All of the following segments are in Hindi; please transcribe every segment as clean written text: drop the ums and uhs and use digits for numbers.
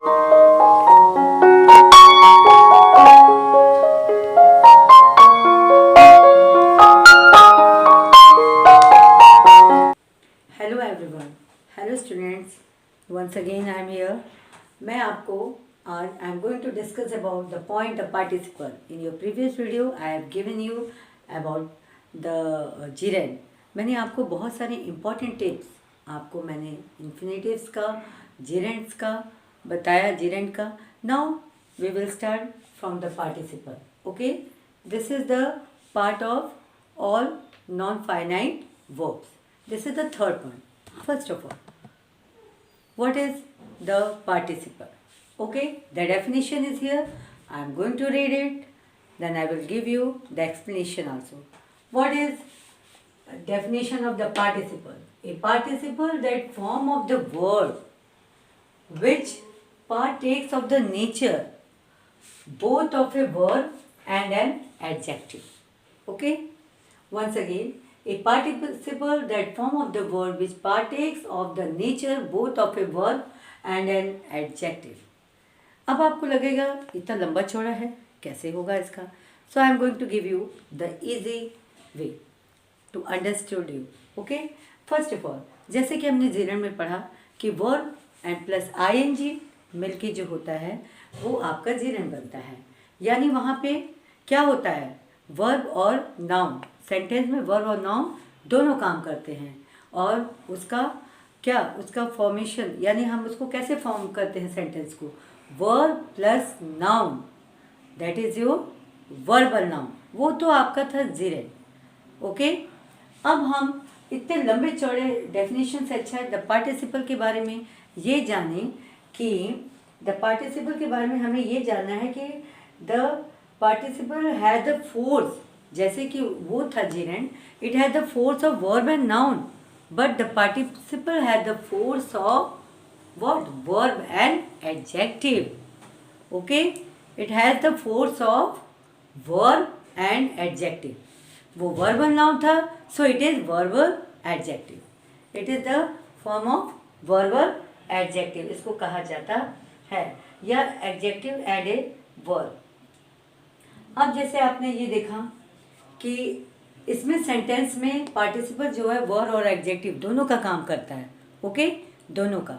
Hello everyone, hello students, once again I am here. मैं आपको आज I am going to discuss about the point of participle. In your previous video I have given you about the gerund. मैंने आपको बहुत सारे इंपॉर्टेंट टिप्स आपको मैंने इन्फिनेटिव्स का, जिरेंड्स का बताया, जिरेंड का। Now we will start from the participle. Okay, this is the part of all non-finite verbs. This is the third point. First of all, what is the participle? Okay, the definition is here. I am going to read it. Then I will give you the explanation also. What is definition of the participle? A participle, that form of the word which partakes of the nature both of a verb and an adjective. Okay. Once again, a participle, that form of the word which partakes of the nature both of a verb and an adjective. अब आपको लगेगा इतना लंबा चौड़ा है, कैसे होगा इसका? So I am going to give you the easy way to understood you. Okay, first of all, जैसे कि हमने जिरेंड में पढ़ा कि वर्ब एंड प्लस आईएनजी मिलके जो होता है वो आपका जिरेंड बनता है। यानी वहाँ पे क्या होता है, वर्ब और नाउन, सेंटेंस में वर्ब और नाउन दोनों काम करते हैं। और उसका क्या, उसका फॉर्मेशन, यानी हम उसको कैसे फॉर्म करते हैं सेंटेंस को, verb plus noun, that is your verbal noun. वो तो आपका था जिरेंड। ओके, अब हम इतने लंबे चौड़े डेफिनेशन से अच्छा है द पार्टिसिपल के बारे में ये जाने कि द पार्टिसिपल के बारे में हमें ये जानना है कि the participle has the force, जैसे कि वो था gerund, it has the force of verb and noun, but the participle has the force of what, verb and adjective. Okay, it has the force of verb and adjective. वो वर्बल नाउन था, so it is verbal adjective. It is the form of verbal adjective, इसको कहा जाता है, या एडजेक्टिव एंड ए वर्ब। अब जैसे आपने ये देखा कि इसमें सेंटेंस में पार्टिसिपल जो है वर्ब और एडजेक्टिव दोनों का काम करता है। ओके, दोनों का।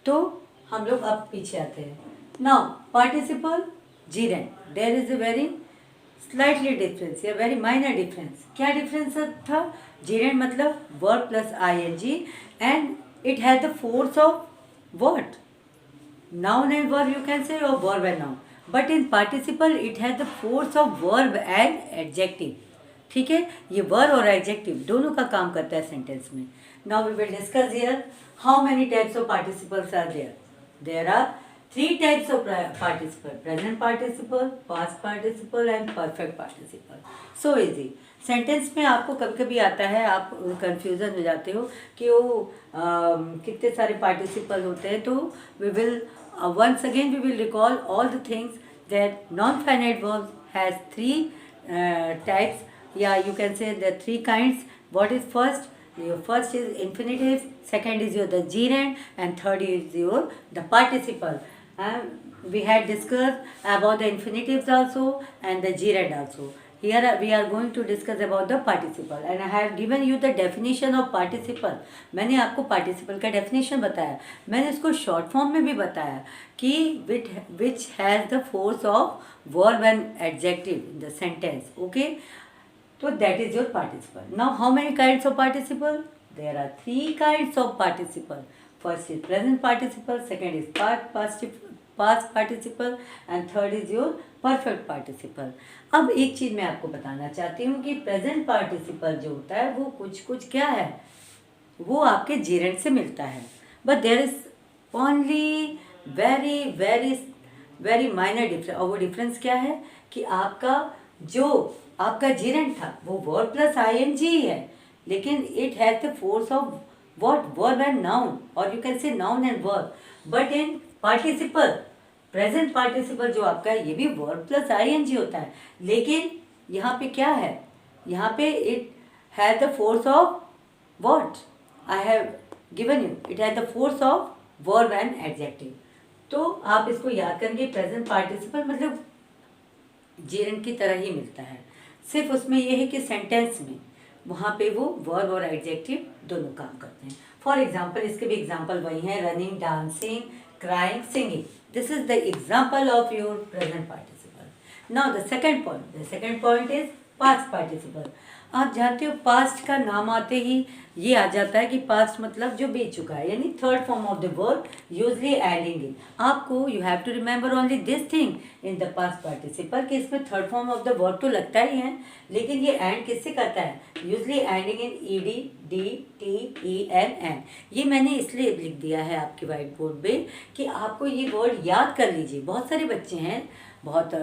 तो हम लोग अब पीछे आते हैं। Now participle gerund, there is a very slightly difference या वेरी माइनर डिफरेंस। क्या डिफरेंस था? जिरेंड मतलब verb plus ING and it has the force of what, noun and verb you can say, or verb and noun, but in participle it has the force of verb and adjective। ठीक है, ये वर्ब और एडजेक्टिव दोनों का काम करता है सेंटेंस में। Now we will discuss here how many types of participles are there. There are 3 types of participle, present participle, past participle and perfect participle. So easy. Sentence में आपको कभी कभी आता है, आप कंफ्यूजन हो जाते हो कि वो कितने सारे पार्टिसिपल होते हैं। तो we will once again we will recall all the things that non-finite verbs has 3 types, yeah, you can say the 3 kinds. What is first? Your first is infinitive, second is your the gerund, and third is your the participle. We had discussed about the infinitives also and the gerund also. Here we are going to discuss about the participle and I have given you the definition of participle। मैंने आपको participle का definition बताया, मैंने इसको short form में भी बताया कि which has the force of verb and adjective in the sentence। Okay, so that is your participle। Now how many kinds of participle? There are 3 kinds of participle। First is present participle, second is past participle and third is your perfect participle। अब एक चीज़ मैं आपको बताना चाहती हूँ कि प्रेजेंट पार्टिसिपल जो होता है वो कुछ क्या है, वो आपके जिरेंड से मिलता है, but there is only very very very minor difference. और वो डिफरेंस क्या है कि आपका जो आपका जिरेंड था वो वर्ब प्लस आईएनजी ही है, लेकिन it has the force of what, verb and noun, और you can say noun and verb. But in participle, present participle जो आपका है ये भी वर्ब प्लस आईएनजी होता है, लेकिन यहाँ पे क्या है, यहाँ पे it has the force of what I have given you, it has the force of verb and adjective. तो आप इसको याद करेंगे, प्रेजेंट पार्टिसिपल मतलब जेरंड की तरह ही मिलता है, सिर्फ उसमें यह है कि सेंटेंस में वहाँ पे वो वर्ब और एडजेक्टिव दोनों काम करते हैं। फॉर एग्जाम्पल, इसके भी एग्जाम्पल वही हैं, running, dancing, crying, singing. This is the example of your present participle. Now the second point is past participle. आप जानते हो पास्ट का नाम आते ही ये आ जाता है कि पास्ट मतलब जो बीत चुका है, यानी third form of the verb usually ending in. आपको you have to remember only this thing in the past participle कि इसमें third form of the verb तो लगता ही है, लेकिन ये एंड किससे करता है? Usually ending in ED, D, T, E, N. ये मैंने इसलिए लिख दिया है आपके वाइट बोर्ड पे कि आपको ये वर्ड याद कर लीजिए। बहुत सारे बच्चे हैं, बहुत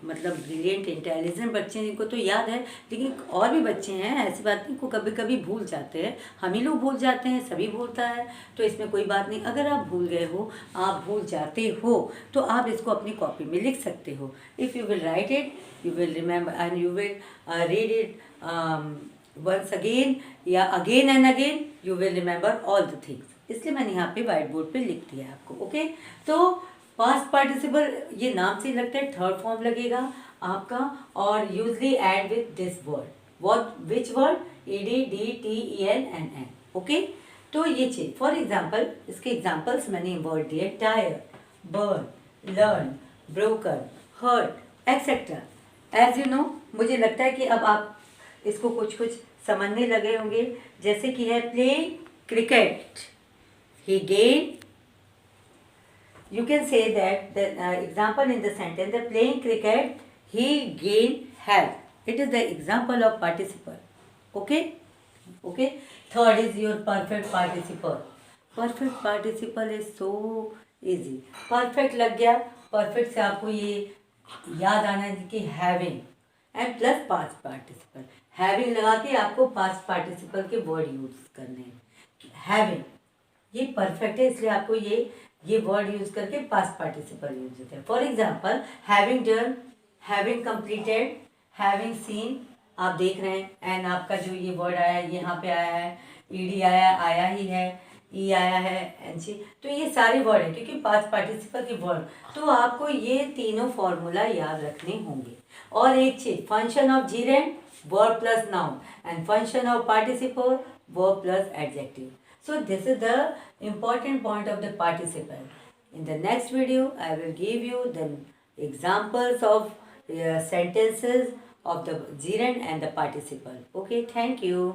मतलब ब्रिलियंट इंटेलिजेंट बच्चे हैं जिनको तो याद है, लेकिन और भी बच्चे हैं, ऐसी बात नहीं, को कभी कभी भूल जाते हैं। हम ही लोग भूल जाते हैं, सभी भूलता है, तो इसमें कोई बात नहीं। अगर आप भूल गए हो, आप भूल जाते हो, तो आप इसको अपनी कॉपी में लिख सकते हो। If you will write it, you will remember and you will read it once again या again and again, you will remember all the things. इसलिए मैंने यहाँ पे वाइट बोर्ड पे लिख दिया है आपको। ओके, तो पास्ट पार्टिसिपल ये नाम से लगता है, थर्ड फॉर्म लगेगा आपका, और usually ed with this word. What, which word? ED, D, T, E, N. Okay, तो ये चीज, फॉर एग्जाम्पल, इसके एग्जाम्पल्स मैंने वर्ड दिए, tyre, burn, learn, broken, hurt, etcetera. As you know, मुझे लगता है कि अब आप इसको कुछ कुछ समझने लगे होंगे। जैसे कि है play cricket, he gain, you can say that the example in the sentence, the playing cricket he gained health. It is the example of participle. Okay, okay. Third is your perfect participle. Perfect participle is so easy. Perfect लग गया, perfect से आपको ये याद आना है कि having and plus past participle. Having लगा के आपको past participle के word use करने हैं। Having ये परफेक्ट है, इसलिए आपको ये वर्ड यूज करके पास्ट पार्टिसिपल यूज होते हैं। For example, having done, having completed, having scene. आप देख रहे हैं एंड आपका जो ये वर्ड आया है, यहाँ पे आया है, ईडी आया ही है, ई आया है, एनसी, तो ये सारे वर्ड है क्योंकि पास्ट पार्टिसिपल के वर्ड। तो आपको ये तीनों फॉर्मूला याद रखने होंगे। और एक चीज, function of जीरेंड, verb plus noun, and function of participle, verb plus adjective. So this is the important point of the participle. In the next video, I will give you the examples of sentences of the gerund and the participle. Okay, thank you.